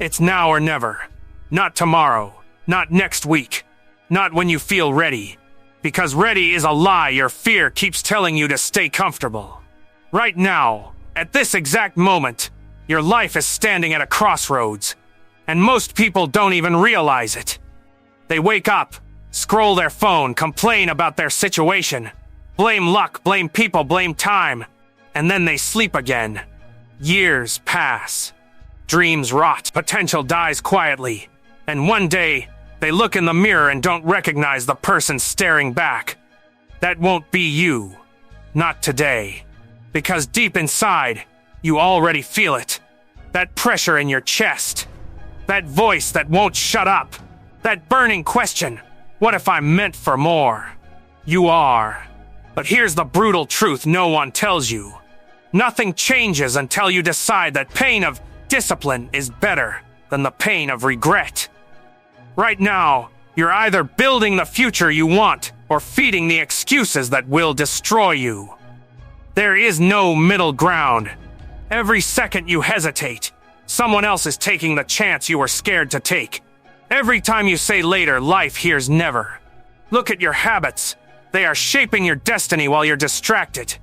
It's now or never. Not tomorrow. Not next week. Not when you feel ready. Because ready is a lie your fear keeps telling you to stay comfortable. Right now, at this exact moment, your life is standing at a crossroads. And most people don't even realize it. They wake up, scroll their phone, complain about their situation, blame luck, blame people, blame time, and then they sleep again. Years pass. Dreams rot, potential dies quietly, and one day, they look in the mirror and don't recognize the person staring back. That won't be you. Not today. Because deep inside, you already feel it. That pressure in your chest. That voice that won't shut up. That burning question, what if I'm meant for more? You are. But here's the brutal truth no one tells you. Nothing changes until you decide that pain of discipline is better than the pain of regret. Right now, you're either building the future you want or feeding the excuses that will destroy you. There is no middle ground. Every second you hesitate, someone else is taking the chance you were scared to take. Every time you say later, life hears never. Look at your habits. They are shaping your destiny while you're distracted.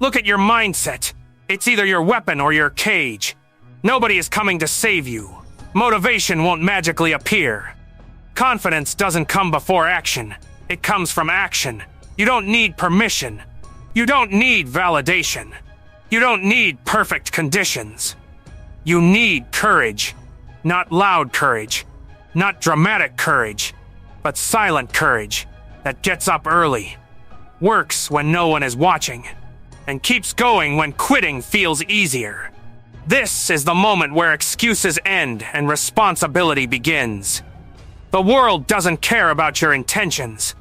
Look at your mindset. It's either your weapon or your cage. Nobody is coming to save you. Motivation won't magically appear. Confidence doesn't come before action. It comes from action. You don't need permission. You don't need validation. You don't need perfect conditions. You need courage. Not loud courage. Not dramatic courage. But silent courage that gets up early, works when no one is watching, and keeps going when quitting feels easier. This is the moment where excuses end and responsibility begins. The world doesn't care about your intentions.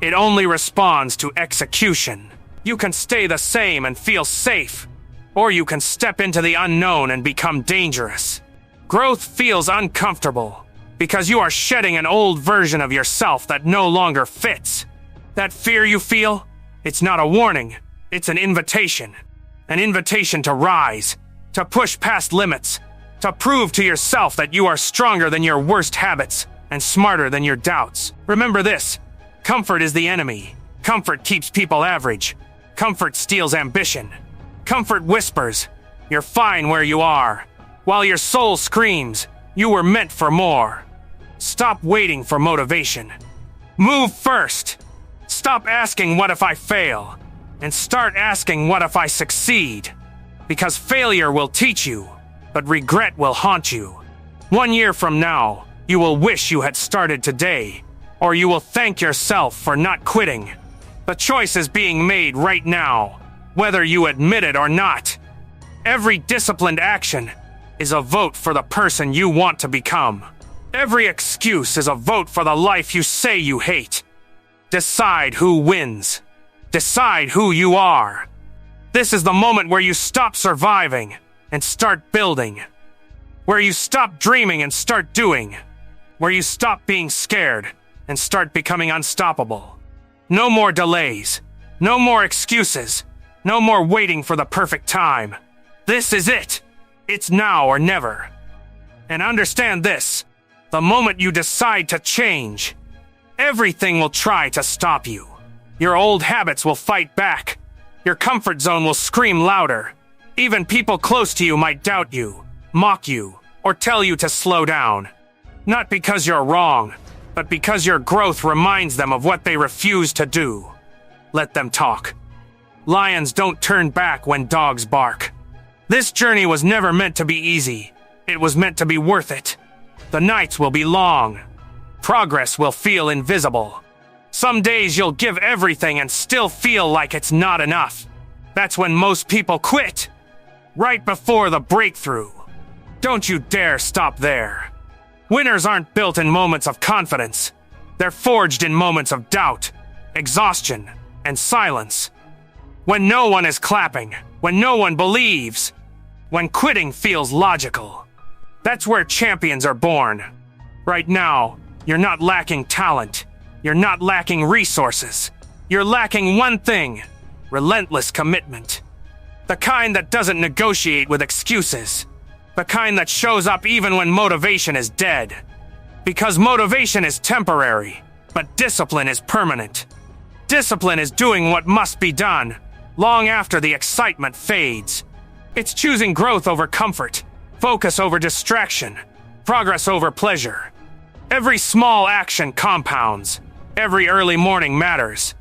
It only responds to execution. You can stay the same and feel safe, or you can step into the unknown and become dangerous. Growth feels uncomfortable because you are shedding an old version of yourself that no longer fits. That fear you feel, it's not a warning, it's an invitation. An invitation to rise, to push past limits, to prove to yourself that you are stronger than your worst habits and smarter than your doubts. Remember this, comfort is the enemy. Comfort keeps people average. Comfort steals ambition. Comfort whispers, you're fine where you are, while your soul screams, you were meant for more. Stop waiting for motivation. Move first. Stop asking what if I fail, and start asking what if I succeed. Because failure will teach you, but regret will haunt you. 1 year from now, you will wish you had started today, or you will thank yourself for not quitting. The choice is being made right now, whether you admit it or not. Every disciplined action is a vote for the person you want to become. Every excuse is a vote for the life you say you hate. Decide who wins. Decide who you are. This is the moment where you stop surviving and start building. Where you stop dreaming and start doing. Where you stop being scared and start becoming unstoppable. No more delays. No more excuses. No more waiting for the perfect time. This is it. It's now or never. And understand this. The moment you decide to change, everything will try to stop you. Your old habits will fight back. Your comfort zone will scream louder. Even people close to you might doubt you, mock you, or tell you to slow down. Not because you're wrong, but because your growth reminds them of what they refuse to do. Let them talk. Lions don't turn back when dogs bark. This journey was never meant to be easy. It was meant to be worth it. The nights will be long. Progress will feel invisible. Some days you'll give everything and still feel like it's not enough. That's when most people quit. Right before the breakthrough. Don't you dare stop there. Winners aren't built in moments of confidence. They're forged in moments of doubt, exhaustion, and silence. When no one is clapping, when no one believes, when quitting feels logical. That's where champions are born. Right now, you're not lacking talent. You're not lacking resources. You're lacking one thing: relentless commitment. The kind that doesn't negotiate with excuses. The kind that shows up even when motivation is dead. Because motivation is temporary, but discipline is permanent. Discipline is doing what must be done, long after the excitement fades. It's choosing growth over comfort, focus over distraction, progress over pleasure. Every small action compounds. Every early morning matters.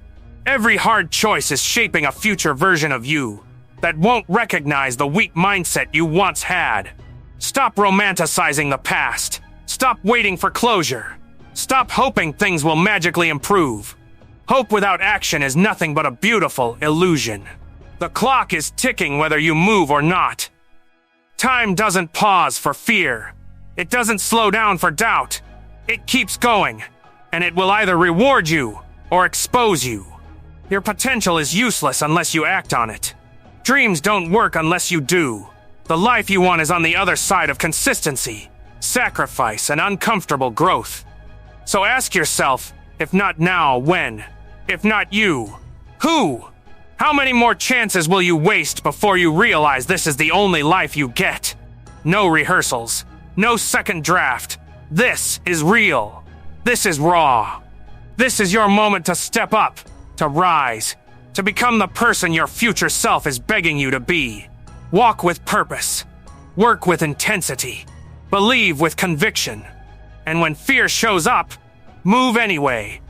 Every hard choice is shaping a future version of you that won't recognize the weak mindset you once had. Stop romanticizing the past. Stop waiting for closure. Stop hoping things will magically improve. Hope without action is nothing but a beautiful illusion. The clock is ticking whether you move or not. Time doesn't pause for fear. It doesn't slow down for doubt. It keeps going, and it will either reward you or expose you. Your potential is useless unless you act on it. Dreams don't work unless you do. The life you want is on the other side of consistency, sacrifice, and uncomfortable growth. So ask yourself, if not now, when? If not you, who? How many more chances will you waste before you realize this is the only life you get? No rehearsals, no second draft. This is real. This is raw. This is your moment to step up, to rise, to become the person your future self is begging you to be. Walk with purpose. Work with intensity. Believe with conviction. And when fear shows up, move anyway.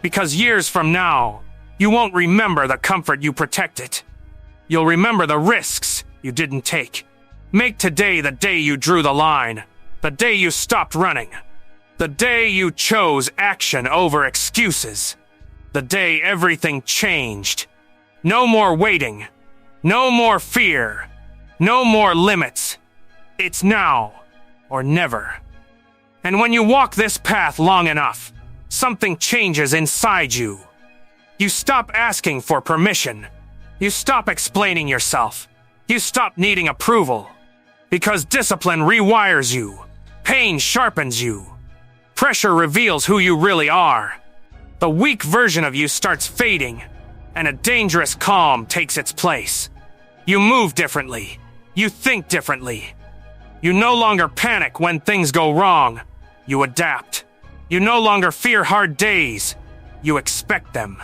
Because years from now, you won't remember the comfort you protected. You'll remember the risks you didn't take. Make today the day you drew the line. The day you stopped running. The day you chose action over excuses. The day everything changed. No more waiting. No more fear. No more limits. It's now or never. And when you walk this path long enough, something changes inside you. You stop asking for permission. You stop explaining yourself. You stop needing approval. Because discipline rewires you. Pain sharpens you. Pressure reveals who you really are. The weak version of you starts fading, and a dangerous calm takes its place. You move differently. You think differently. You no longer panic when things go wrong. You adapt. You no longer fear hard days. You expect them.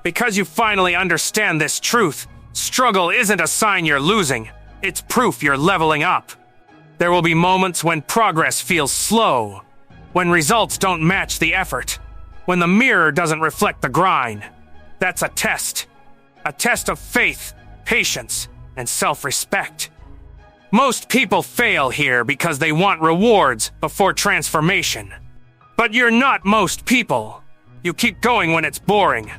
Because you finally understand this truth, struggle isn't a sign you're losing. It's proof you're leveling up. There will be moments when progress feels slow, when results don't match the effort, when the mirror doesn't reflect the grind. That's a test of faith, patience, and self-respect. Most people fail here because they want rewards before transformation. But you're not most people. You keep going when it's boring.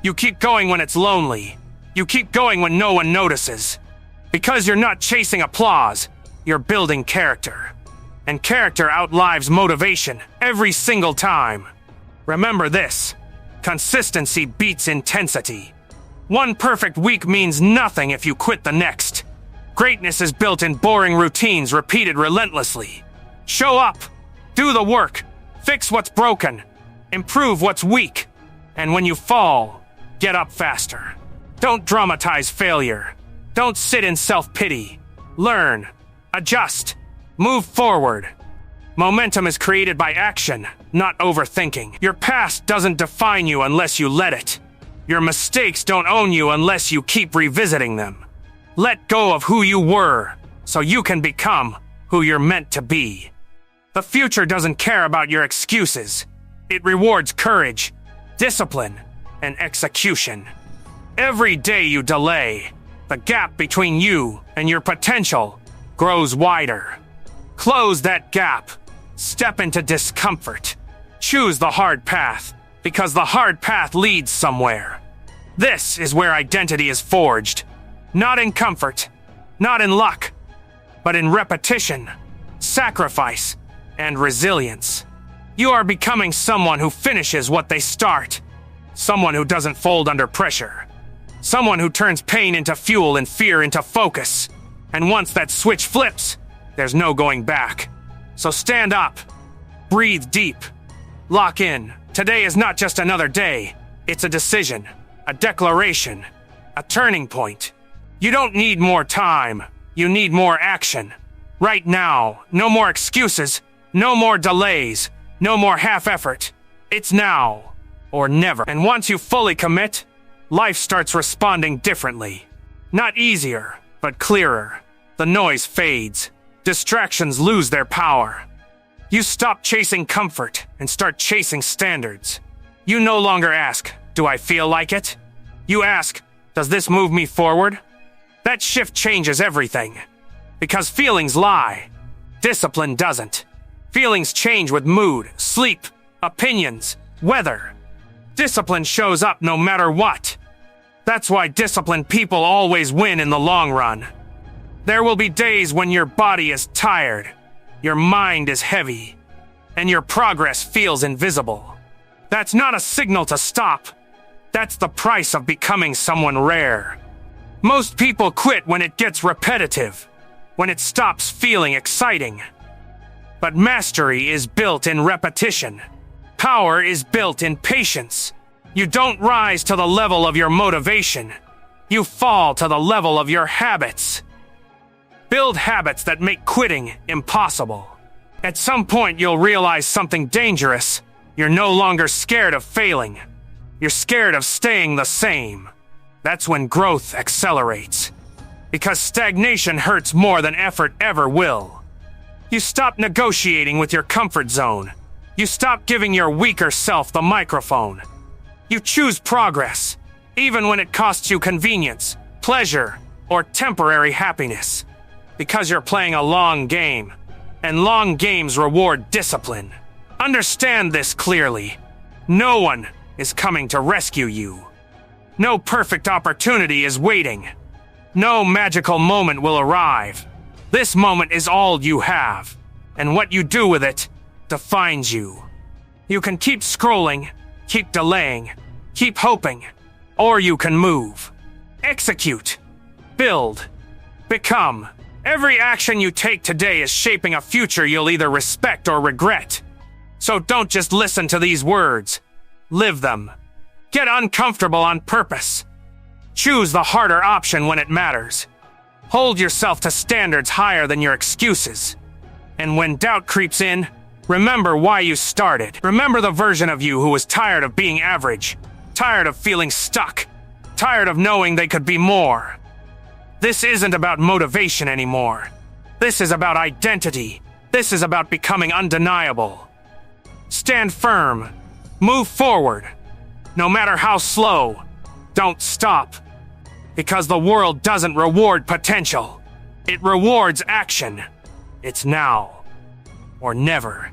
You keep going when it's lonely. You keep going when no one notices. Because you're not chasing applause, you're building character. And character outlives motivation every single time. Remember this: consistency beats intensity. One perfect week means nothing if you quit the next. Greatness is built in boring routines repeated relentlessly. Show up, do the work, fix what's broken, improve what's weak, and when you fall, get up faster. Don't dramatize failure. Don't sit in self-pity. Learn, adjust, move forward. Momentum is created by action, not overthinking. Your past doesn't define you unless you let it. Your mistakes don't own you unless you keep revisiting them. Let go of who you were, so you can become who you're meant to be. The future doesn't care about your excuses. It rewards courage, discipline, and execution. Every day you delay, the gap between you and your potential grows wider. Close that gap. Step into discomfort. Choose the hard path, because the hard path leads somewhere. This is where identity is forged. Not in comfort, not in luck, but in repetition, sacrifice, and resilience. You are becoming someone who finishes what they start. Someone who doesn't fold under pressure. Someone who turns pain into fuel and fear into focus. And once that switch flips, there's no going back. So stand up. Breathe deep. Lock in. Today is not just another day. It's a decision, a declaration, a turning point. You don't need more time. You need more action. Right now, no more excuses, no more delays, no more half effort. It's now or never. And once you fully commit, life starts responding differently. Not easier, but clearer. The noise fades. Distractions lose their power. You stop chasing comfort and start chasing standards. You no longer ask, do I feel like it? You ask, does this move me forward? That shift changes everything. Because feelings lie. Discipline doesn't. Feelings change with mood, sleep, opinions, weather. Discipline shows up no matter what. That's why disciplined people always win in the long run. There will be days when your body is tired, your mind is heavy, and your progress feels invisible. That's not a signal to stop. That's the price of becoming someone rare. Most people quit when it gets repetitive, when it stops feeling exciting. But mastery is built in repetition. Power is built in patience. You don't rise to the level of your motivation. You fall to the level of your habits. Build habits that make quitting impossible. At some point, you'll realize something dangerous. You're no longer scared of failing. You're scared of staying the same. That's when growth accelerates. Because stagnation hurts more than effort ever will. You stop negotiating with your comfort zone. You stop giving your weaker self the microphone. You choose progress, even when it costs you convenience, pleasure, or temporary happiness. Because you're playing a long game, and long games reward discipline. Understand this clearly. No one is coming to rescue you. No perfect opportunity is waiting. No magical moment will arrive. This moment is all you have, and what you do with it defines you. You can keep scrolling, keep delaying, keep hoping, or you can move. Execute. Build. Become. Every action you take today is shaping a future you'll either respect or regret. So don't just listen to these words. Live them. Get uncomfortable on purpose. Choose the harder option when it matters. Hold yourself to standards higher than your excuses. And when doubt creeps in, remember why you started. Remember the version of you who was tired of being average, tired of feeling stuck, tired of knowing they could be more. This isn't about motivation anymore. This is about identity. This is about becoming undeniable. Stand firm. Move forward. No matter how slow, don't stop. Because the world doesn't reward potential. It rewards action. It's now or never.